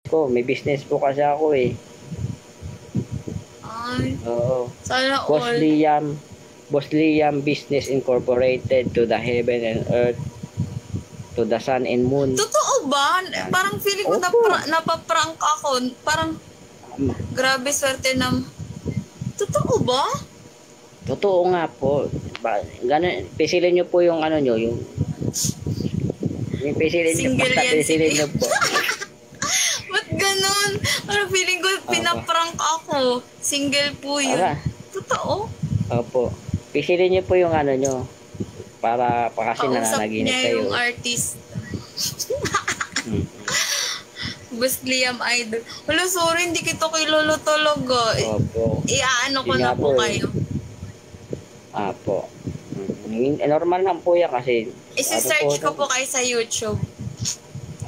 ko. May business po kasi ako eh. Ay, Oo. sana Boss all. Liam, Boss Liam Business Incorporated, to the heaven and earth, to the sun and moon. Totoo ba? Yan. Parang feeling ko Opo. napaprank ako. Parang Um, grabe swerte ng... Totoo ba? Totoo nga po. Ganun, pisilin nyo po yung ano nyo, yung pisilin nyo, Single basta yan si pisilin nyo Liam. po. Ba't ganun? Parang feeling ko Opo. pinaprank ako. Single po yun. Aba, Totoo? opo. Pisilin nyo po yung ano nyo, para pa kasi Kausap nananaginip niya kayo. yung artist. Hmm. Boss Liam Idol. Wala, sorry, hindi kita kilala talaga. Opo. Iaano ko Yun na nga po po eh. kayo. Apo. Normal lang po yan kasi Isi-search ko po kayo sa YouTube.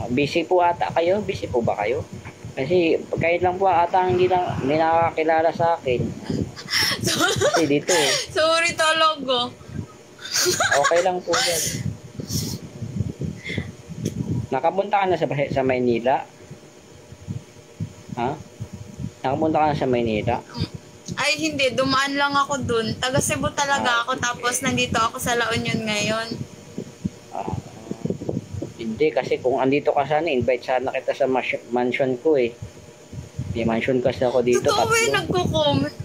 busy po ata kayo? Busy po ba kayo? Kasi kahit lang po ata hindi nakakilala sa akin. Kasi dito, Sorry talaga. okay lang po yan. Nakapunta ka na sa Maynila? Ha? Nakapunta ka na sa Maynila? Ay, hindi. Dumaan lang ako dun. Taga Cebu talaga ako. Tapos nandito ako sa La Union ngayon. Ah, hindi kasi kung andito ka sana, invite sana kita sa mansion ko eh. May mansion kasi ako dito. Totoo ba yung 3. nagko-comment?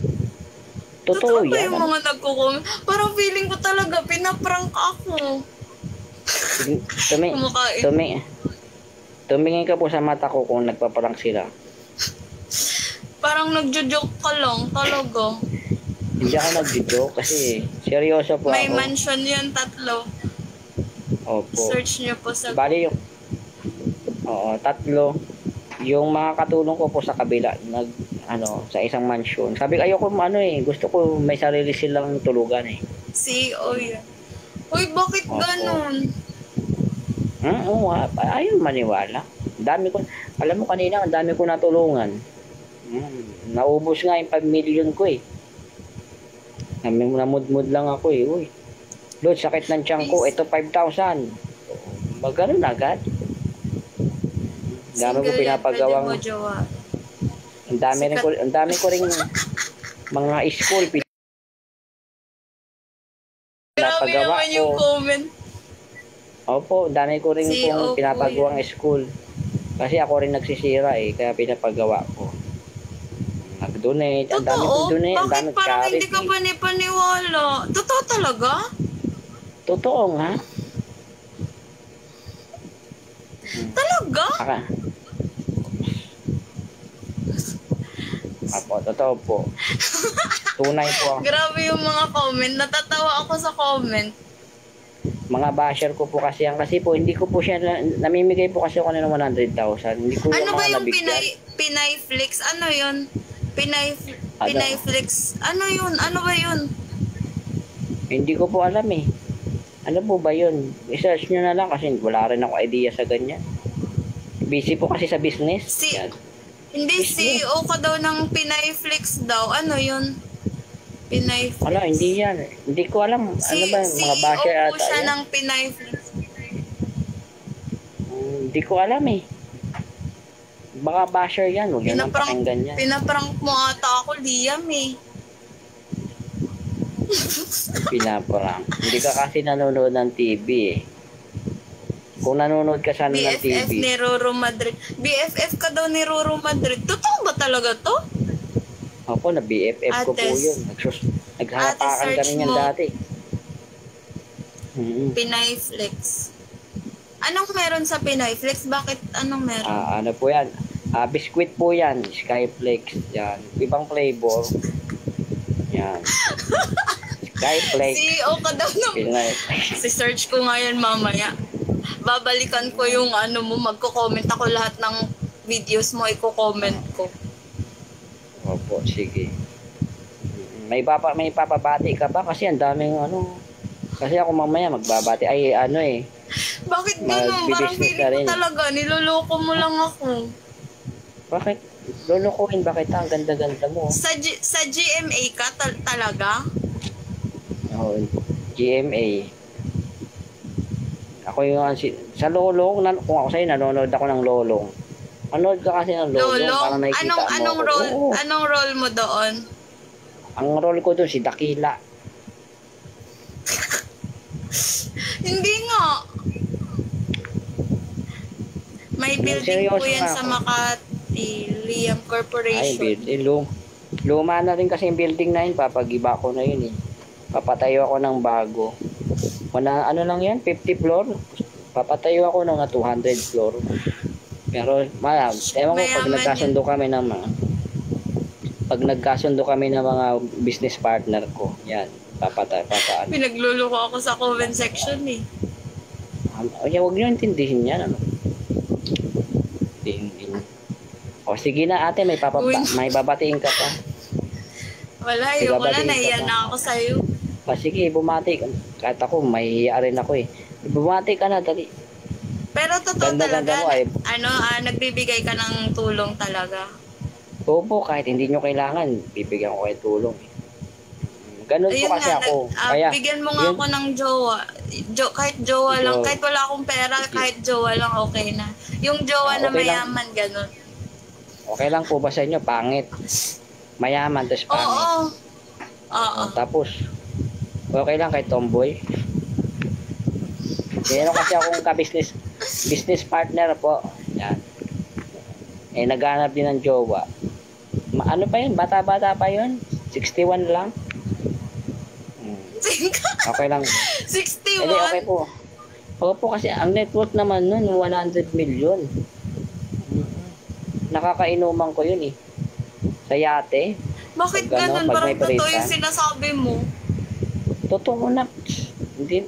Totoo Totoo ba yan. yung mga nagko-comment? Parang feeling ko talaga pinaprank ako. Kumakain. Tumingin ka po sa mata ko kung nagpaparang sila. Parang nagjo-joke ka lang. Talaga. Hindi ako nag-joke kasi seryoso po May ako. mansion yan, 3. Opo. Search nyo po sa... Bali yung, oo, 3. Yung mga katulong ko po sa kabila, sa isang mansion. Sabi ko, ayoko gusto ko may sarili silang tulugan eh. CEO yan. Uy, bakit Opo. ganun? Oo, ayaw maniwala. Alam mo kanina, ang dami ko natulungan. Naubos nga yung 5 million ko eh. Namudmud lang ako eh. Uy, Lord, sakit ng tiyan ko. Ito 5,000. Magano na agad. Ang dami ko pinapagawang. Ang dami ko ring mga school Grabe pinapagawa naman yung ko. comment. Opo, ang dami ko ring CEO pong pinapagawang school. Kasi ako rin nagsisira eh, kaya pinapagawa ko. Nag-donate, ang dami kong Totoo? donate, ang Bakit dami parang charity. hindi ka panipaniwala? Totoo talaga? Totoo nga. Talaga? Apo, totoo po. Tunay po. Grabe yung mga comment. Natatawa ako sa comment. Mga basher ko po kasi yan. Kasi po, hindi ko po siya, namimigay po kasi ako ng 100,000. Hindi ko Ano ba mga yung nabigyan. Pinay Flix? Ano yun? Pinay Flix? Ano yun? Ano ba yun? Hindi ko po alam eh. Ano po ba yun? I-search nyo na lang kasi wala rin ako idea sa ganyan. Busy po kasi sa business. Yan. Hindi, CEO ka daw ng Pinay Flix daw. Ano yun? Pinay Flix. Wala, hindi yan. Hindi ko alam. Ano ba, mga basher CEO po ata siya yan. ng Pinay Flix. Hindi ko alam eh. Baka basher yan. Huwag yan ang pakinggan yan. Pinaprank mo ata ako, Liam eh. Pinaparang. Hindi ka kasi nanonood ng TV eh. Kung nanonood ka sana ng BFF TV. ni Roro Madrid. BFF ka daw ni Roro Madrid. Totoo ba talaga to? Ako, na BFF ko po Ates. yun. Naghahatakan Ate, kami search niyan mo. dati. Pinay Flex. Anong meron sa Pinay Flex? Bakit anong meron? Ano po yan? Biscuit po yan. Skyflex. Yan. Ibang flavor. Yan. Skyflex. CEO ka daw ng... Pinay. Si-search ko ngayon mamaya. Babalikan ko yung ano mo. Magko-comment ako lahat ng videos mo. Iko-comment ko. Opo, sige. May papabati ka ba? Kasi ang daming Kasi ako mamaya magbabati. Ay, Bakit ganun? Parang Magbi-business feeling na ko rin. talaga. Niloloko mo lang ako. Bakit? Lulukuhin ba kita? Ang ganda-ganda mo. Sa GMA ka talaga? Oo, GMA. Ako yung sa Lolong, kung ako sa'yo, nanonood ako ng Lolong. Anood ka kasi ng Lolong para Lolong? makikita mo Anong ako. role, Oo. anong role mo doon? Ang role ko doon si Dakila. Hindi nga. May building po Seryoso yan nga sa ako. Makati, Liam Ay, Corporation. building. Luma na rin kasi yung building na yun. Papagiba ko na yun eh. Papatayo ako ng bago. Ano lang yan? 50 floor? Papatayo ako ng 200 floor. Pero, ewan ko pag Mayaman nagkasundo kami ng mga business partner ko, yan, papaano. Pinagluloko ako sa comment section eh. Huwag nyo intindihin yan, ano. O sige na ate, may babatiin ka pa. Wala, Sige, ayoko na, babatiin ka nahiya pa. na ako sa'yo. Sige, bumati ka. Kahit ako, mahihiya rin ako eh. Bumati ka na, dali. Pero totoo Ganda-ganda talaga, mo ay. nagbibigay ka ng tulong talaga. Opo, kahit hindi nyo kailangan, bibigyan ko kayo tulong. Ganun po Ayun kasi nga, ako. Kaya, bigyan mo nga yun, ako ng jowa. Kahit jowa lang, kahit wala akong pera, Sige. kahit jowa lang, okay na. Yung jowa na Okay lang. mayaman, ganun. okay lang po ba sa inyo? Pangit. Mayaman, tapos pangit. Oo. Oo. Tapos, okay lang kay tomboy. Meron kasi akong business partner po. Yan. Naghanap din ng jowa. Ano pa yun? Bata-bata pa yun? 61 lang? Okay lang. 61? Hindi, okay po. Opo, kasi ang net worth naman nun, 100 million. Nakakainuman ko yun eh. Sa yate. Bakit Pag ganun? pag Parang may totoo presa. yung sinasabi mo. Totoo na. Hindi.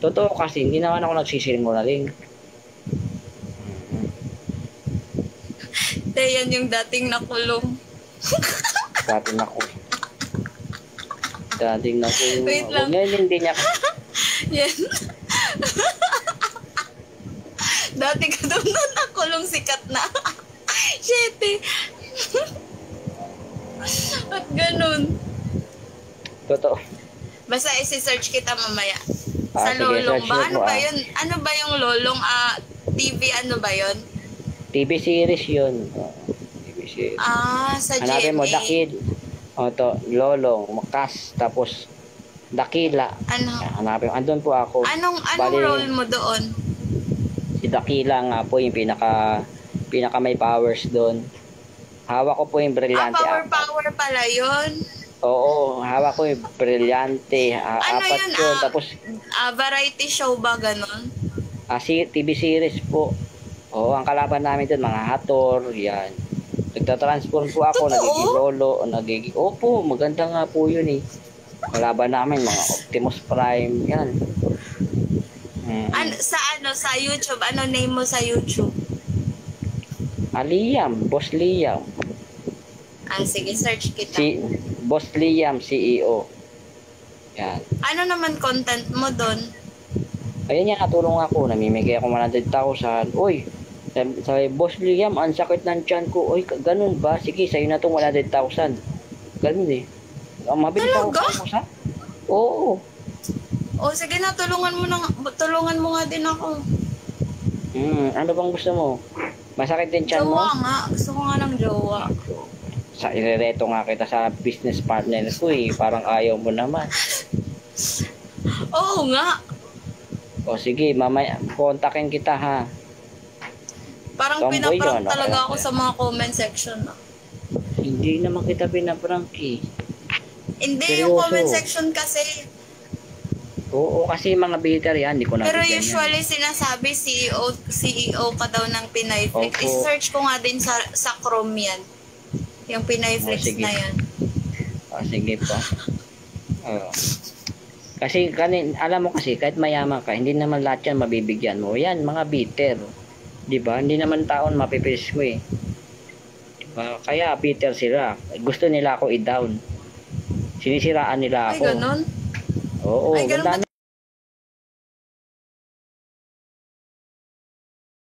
Totoo kasi, hindi naman ako nagsisinungaling. Yan yung dating nakulong. Dating nakulong. Wait lang. Huwag ngayon hindi niya. Yan. Dati ka doon na nakulong, sikat na. Shit eh. Ba't ganun? Totoo. Basta isi-search kita mamaya. Sa Sige, Lolong search ba? mo Ano po, ba yun? Ano ba yung Lolong? TV ano ba yun? TV series yun. TV series. Sa Hanapin mo, GMA. Dakil. Lolong, Makas, tapos Dakila. Ano? Hanapin mo. Andun po ako. Anong Bali, role mo doon? Si Dakila nga po yung pinaka may powers doon. Hawak ko po yung brilyante. Power pala yun. Oo, hawak ko yung brilyante. Ano Apat yun? yun. Tapos, Variety show ba ganon? TV series po. Oo, ang kalaban namin doon, mga hator, yan. Nagtatransform po ako, Totoo? nagiging lolo, Opo, maganda nga po yun eh. Kalaban namin, mga Optimus Prime, yan. Sa YouTube, ano name mo sa YouTube? Liam, Boss Liam. Sige, search kita. Boss Liam, CEO. Yan. Ano naman content mo doon? Ayun yan, natulong ako. Namimigay ako 100,000. Uy, sabi, Boss Liam, ang sakit ng tiyan ko. Uy, ganun ba? Sige, sa'yo na itong 100,000. Ganun eh. Mabilis ako Talaga? sa Oo. Sige na, tulungan mo nga din ako. Ano bang gusto mo? Masakit din tiyan mo? Jowa nga. Gusto ko nga ng jowa. Irereto nga kita sa business partner ko eh. Parang ayaw mo naman. Oo nga. Sige, mamaya, kontakin kita ha. Parang Tomboy pinaprank yun, talaga okay. ako sa mga comment section. Hindi naman kita pinaprank eh. Hindi, Seryoso. yung comment section kasi. Oo, kasi mga bitter yan, hindi ko na Pero bigyan usually sinasabi CEO ka daw ng Pinay Flex. Opo. I-search ko nga din sa Chrome yan. Yung Pinay Flex sige. na yan. Sige po. Kasi alam mo kasi kahit mayaman ka, hindi naman lahat yan mabibigyan mo. Yan, mga bitter. 'Di ba? Hindi naman taon mapipilis mo eh. Diba? Kaya bitter sila. Gusto nila ako i-down. Sinisiraan nila Ay, ako. ganun? Oo, Ay, ganun ganda